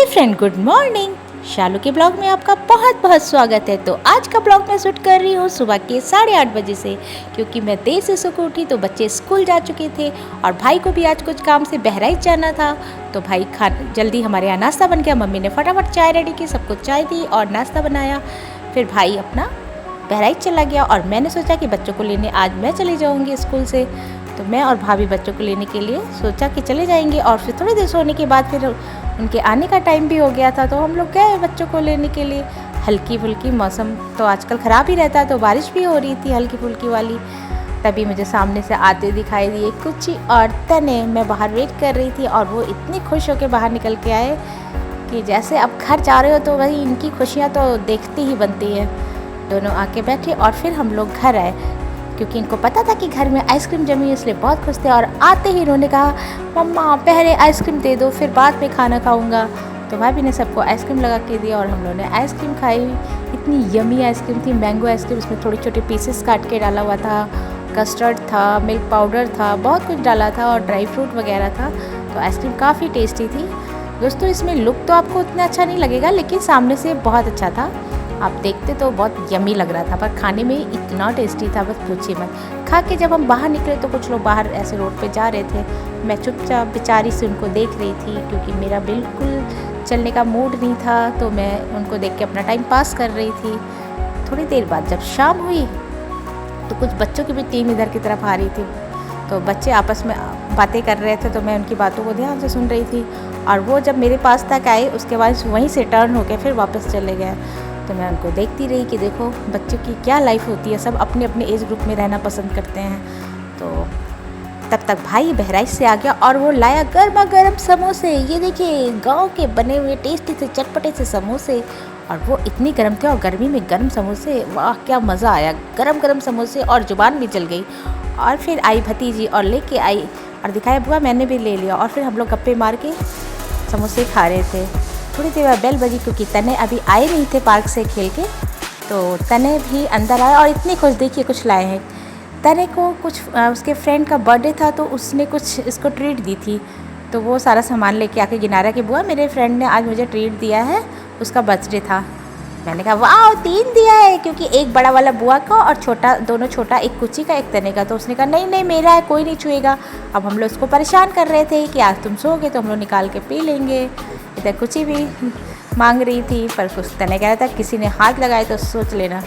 हाय friend, good morning. Shalu के blog में आपका बहुत बहुत स्वागत है। तो आज का ब्लॉग मैं शूट कर रही हूँ सुबह के 8:30 बजे से, क्योंकि मैं देर से सो के उठी तो बच्चे स्कूल जा चुके थे और भाई को भी आज कुछ काम से बहराइच जाना था। तो भाई जल्दी हमारे यहाँ नाश्ता बन गया। मम्मी ने फटाफट चाय रेडी की, सबको चाय दी और नाश्ता बनाया। फिर भाई अपना बहराइच चला गया और मैंने सोचा कि बच्चों को लेने आज मैं चली जाऊँगी स्कूल से। तो मैं और भाभी बच्चों को लेने के लिए सोचा कि चले जाएंगे। और फिर थोड़ी देर सोने के बाद फिर उनके आने का टाइम भी हो गया था, तो हम लोग गए बच्चों को लेने के लिए। हल्की फुल्की मौसम तो आजकल ख़राब ही रहता है, तो बारिश भी हो रही थी हल्की फुल्की वाली। तभी मुझे सामने से आते दिखाई दिए कुची और तने। मैं बाहर वेट कर रही थी और वो इतनी खुश होकर बाहर निकल के आए कि जैसे अब घर जा रहे हो तो वही इनकी खुशियाँ तो देखती ही बनती है। दोनों आके बैठे और फिर हम लोग घर आए, क्योंकि इनको पता था कि घर में आइसक्रीम जमी है, इसलिए बहुत खुश थे। और आते ही इन्होंने कहा, मम्मा पहले आइसक्रीम दे दो फिर बाद में खाना खाऊंगा। तो भाभी ने सबको आइसक्रीम लगा के दिया और हम लोगों ने आइसक्रीम खाई। इतनी यमी आइसक्रीम थी, मैंगो आइसक्रीम। इसमें छोटे छोटे पीसेस काट के डाला हुआ था, कस्टर्ड था, मिल्क पाउडर था, बहुत कुछ डाला था और ड्राई फ्रूट वगैरह था। तो आइसक्रीम काफ़ी टेस्टी थी दोस्तों। इसमें लुक तो आपको उतना अच्छा नहीं लगेगा, लेकिन सामने से बहुत अच्छा था। आप देखते तो बहुत यमी लग रहा था, पर खाने में इतना टेस्टी था, बस पूछिए मत। खा के जब हम बाहर निकले तो कुछ लोग बाहर ऐसे रोड पे जा रहे थे। मैं चुपचाप बेचारी से उनको देख रही थी, क्योंकि मेरा बिल्कुल चलने का मूड नहीं था। तो मैं उनको देख के अपना टाइम पास कर रही थी। थोड़ी देर बाद जब शाम हुई तो कुछ बच्चों की भी टीम इधर की तरफ आ रही थी। तो बच्चे आपस में बातें कर रहे थे, तो मैं उनकी बातों को ध्यान से सुन रही थी। और वो जब मेरे पास तक आए उसके बाद वहीं से टर्न होकर फिर वापस चले गए। तो मैं उनको देखती रही कि देखो बच्चों की क्या लाइफ होती है, सब अपने अपने एज ग्रुप में रहना पसंद करते हैं। तो तब तक भाई बहराइच से आ गया और वो लाया गर्मा गर्म समोसे। ये देखिए गांव के बने हुए टेस्टी से चटपटे से समोसे, और वो इतनी गर्म थे और गर्मी में गर्म समोसे, वाह क्या मज़ा आया। गरम गरम समोसे और जुबान भी जल गई। और फिर आई भतीजी और लेके आई और दिखाया, बुआ मैंने भी ले लिया। और फिर हम लोग गप्पे मार के समोसे खा रहे थे। थोड़ी देर बाद बेल बजी, क्योंकि तने अभी आए नहीं थे पार्क से खेल के। तो तने भी अंदर आया और इतनी खुश, देखिए कुछ लाए हैं। तने को कुछ उसके फ्रेंड का बर्थडे था, तो उसने कुछ इसको ट्रीट दी थी। तो वो सारा सामान लेके आके गिना रहा कि बुआ मेरे फ्रेंड ने आज मुझे ट्रीट दिया है, उसका बर्थडे था। मैंने कहा वाह 3 दिया है, क्योंकि एक बड़ा वाला बुआ का और छोटा, दोनों छोटा, एक कुची का एक तने का। तो उसने कहा नहीं नहीं मेरा है, कोई नहीं छुएगा। अब हम लोग उसको परेशान कर रहे थे कि आज तुम सोओगे तो हम लोग निकाल के पी लेंगे। इधर कुची भी मांग रही थी, पर कुछ तने कह रहा था किसी ने हाथ लगाए तो सोच लेना।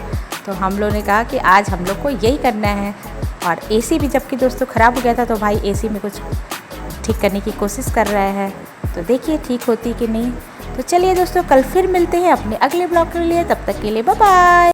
तो हम लोग ने कहा कि आज हम लोग को यही करना है। और एसी भी जबकि दोस्तों ख़राब हो गया था, तो भाई एसी में कुछ ठीक करने की कोशिश कर रहा है। तो देखिए ठीक होती कि नहीं। तो चलिए दोस्तों, कल फिर मिलते हैं अपने अगले ब्लॉग के लिए। तब तक के लिए बाय बाय।